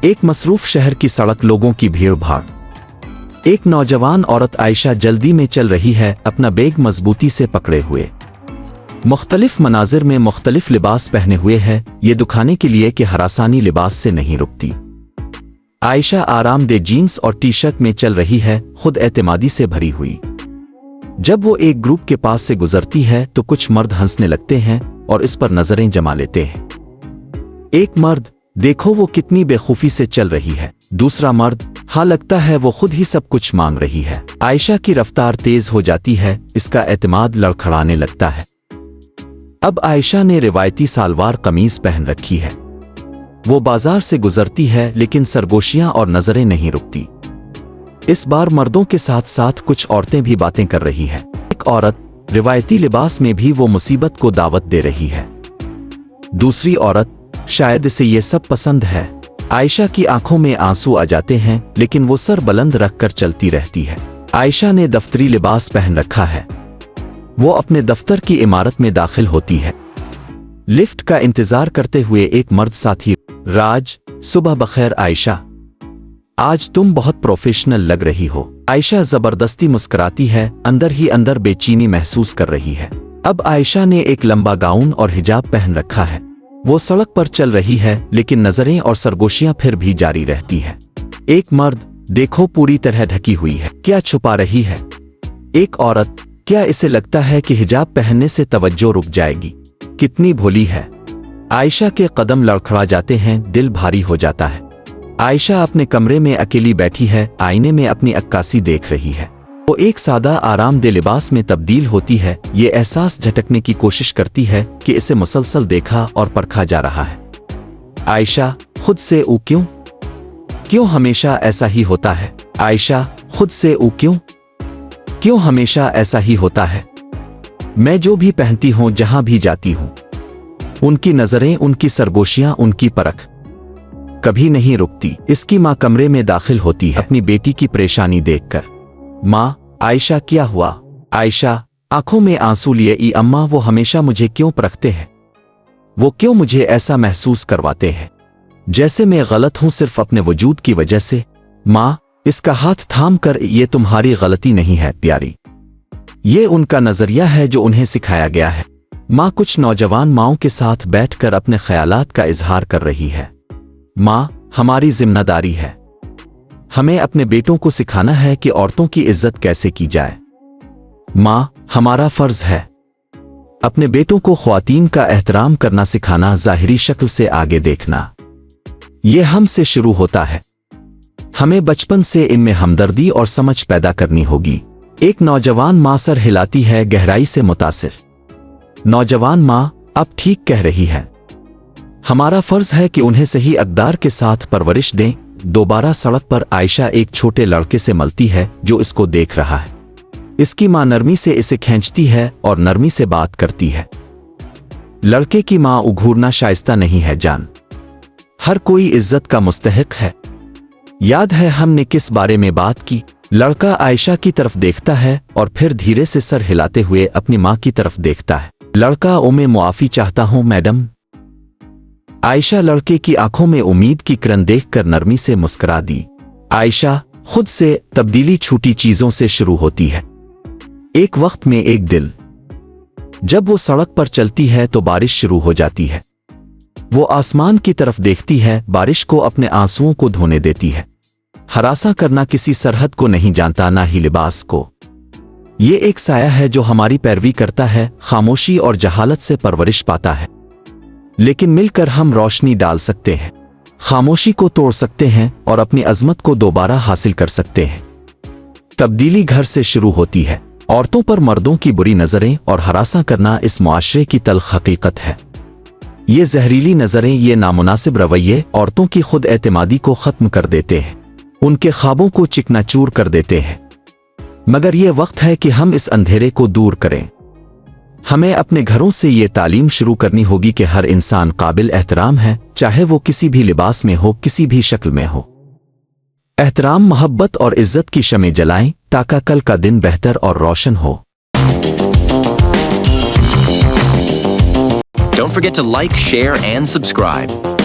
एक मसरूफ शहर की सड़क, लोगों की भीड़ भाड़। एक नौजवान औरत आयशा जल्दी में चल रही है, अपना बैग मजबूती से पकड़े हुए। मुख्तलिफ मनाजिर में मुख्तलिफ लिबास पहने हुए है, ये दिखाने के लिए कि हरासानी लिबास से नहीं रुकती। आयशा आरामदेह जीन्स और टी शर्ट में चल रही है, खुद एतमादी से भरी हुई। जब वो एक ग्रुप के पास से गुजरती है तो कुछ मर्द हंसने लगते हैं और इस पर नजरें जमा लेते हैं। एक मर्द, देखो वो कितनी बेखौफी से चल रही है। दूसरा मर्द, हाँ लगता है वो खुद ही सब कुछ मांग रही है। आयशा की रफ्तार तेज हो जाती है, इसका एतमाद लड़खड़ाने लगता है। अब आयशा ने रिवायती सालवार कमीज पहन रखी है। वो बाजार से गुजरती है लेकिन सरगोशियां और नजरें नहीं रुकती। इस बार मर्दों के साथ साथ कुछ औरतें भी बातें कर रही है। एक औरत रिवायती लिबास में भी वो मुसीबत को दावत दे रही है। दूसरी औरत, शायद इसे ये सब पसंद है। आयशा की आंखों में आंसू आ जाते हैं लेकिन वो सर बुलंद रखकर चलती रहती है। आयशा ने दफ्तरी लिबास पहन रखा है। वो अपने दफ्तर की इमारत में दाखिल होती है। लिफ्ट का इंतजार करते हुए एक मर्द साथी, राज, सुबह बखैर आयशा, आज तुम बहुत प्रोफेशनल लग रही हो। आयशा जबरदस्ती मुस्कुराती है, अंदर ही अंदर बेचैनी महसूस कर रही है। अब आयशा ने एक लंबा गाउन और हिजाब पहन रखा है। वो सड़क पर चल रही है लेकिन नजरें और सरगोशियां फिर भी जारी रहती है। एक मर्द, देखो पूरी तरह ढकी हुई है, क्या छुपा रही है। एक औरत, क्या इसे लगता है कि हिजाब पहनने से तवज्जो रुक जाएगी, कितनी भोली है। आयशा के कदम लड़खड़ा जाते हैं, दिल भारी हो जाता है। आयशा अपने कमरे में अकेली बैठी है, आईने में अपनी अक्कासी देख रही है। वो एक सादा आरामदेह लिबास में तब्दील होती है। ये एहसास झटकने की कोशिश करती है कि इसे मुसलसल देखा और परखा जा रहा है। आयशा खुद से क्यों हमेशा ऐसा ही होता है। आयशा खुद से क्यों हमेशा ऐसा ही होता है। मैं जो भी पहनती हूँ, जहां भी जाती हूँ, उनकी नजरें, उनकी सरगोशियां, उनकी परख कभी नहीं रुकती। इसकी माँ कमरे में दाखिल होती है अपनी बेटी की परेशानी देखकर। माँ, आयशा क्या हुआ। आयशा आंखों में आंसू लिए, ई अम्मा, वो हमेशा मुझे क्यों परखते हैं। वो क्यों मुझे ऐसा महसूस करवाते हैं जैसे मैं गलत हूं सिर्फ अपने वजूद की वजह से। माँ, इसका हाथ थाम कर, ये तुम्हारी गलती नहीं है प्यारी, ये उनका नजरिया है जो उन्हें सिखाया गया है। माँ कुछ नौजवान माँओं के साथ बैठकर अपने ख्यालात का इजहार कर रही है। माँ, हमारी जिम्मेदारी है, हमें अपने बेटों को सिखाना है कि औरतों की इज्जत कैसे की जाए। माँ, हमारा फर्ज है अपने बेटों को ख्वातीन का एहतराम करना सिखाना, जाहिरी शक्ल से आगे देखना। ये हमसे शुरू होता है। हमें बचपन से इनमें हमदर्दी और समझ पैदा करनी होगी। एक नौजवान माँ सर हिलाती है, गहराई से मुतासिर। नौजवान माँ, अब ठीक कह रही है, हमारा फर्ज है कि उन्हें सही अक़दार के साथ परवरिश दें। दोबारा सड़क पर आयशा एक छोटे लड़के से मिलती है जो इसको देख रहा है। इसकी माँ नरमी से इसे खींचती है और नरमी से बात करती है। लड़के की माँ, उघूरना शाइस्ता नहीं है जान, हर कोई इज्जत का मुस्तहिक है। याद है हमने किस बारे में बात की। लड़का आयशा की तरफ देखता है और फिर धीरे से सर हिलाते हुए अपनी माँ की तरफ देखता है। लड़का, ओ मैं मुआफी चाहता हूं मैडम। आयशा लड़के की आंखों में उम्मीद की किरण देखकर नरमी से मुस्कुरा दी। आयशा खुद से तब्दीली छोटी चीजों से शुरू होती है। एक वक्त में एक दिल, जब वो सड़क पर चलती है तो बारिश शुरू हो जाती है। वो आसमान की तरफ देखती है, बारिश को अपने आंसुओं को धोने देती है। हरासा करना किसी सरहद को नहीं जानता, ना ही लिबास को। ये एक साया है जो हमारी पैरवी करता है, खामोशी और जहालत से परवरिश पाता है। लेकिन मिलकर हम रोशनी डाल सकते हैं, खामोशी को तोड़ सकते हैं और अपनी अजमत को दोबारा हासिल कर सकते हैं। तब्दीली घर से शुरू होती है। औरतों पर मर्दों की बुरी नजरें और हरासा करना इस मुआशरे की तल्ख हकीकत है। ये जहरीली नजरें, ये नामुनासिब रवैये औरतों की खुद एतमादी को खत्म कर देते हैं, उनके ख्वाबों को चिकनाचूर कर देते हैं। मगर ये वक्त है कि हम इस अंधेरे को दूर करें। हमें अपने घरों से ये तालीम शुरू करनी होगी कि हर इंसान काबिल एहतराम है, चाहे वो किसी भी लिबास में हो, किसी भी शक्ल में हो। एहतराम, मोहब्बत और इज्जत की शमें जलाएं ताकि कल का दिन बेहतर और रोशन हो। Don't forget to like, share, and subscribe.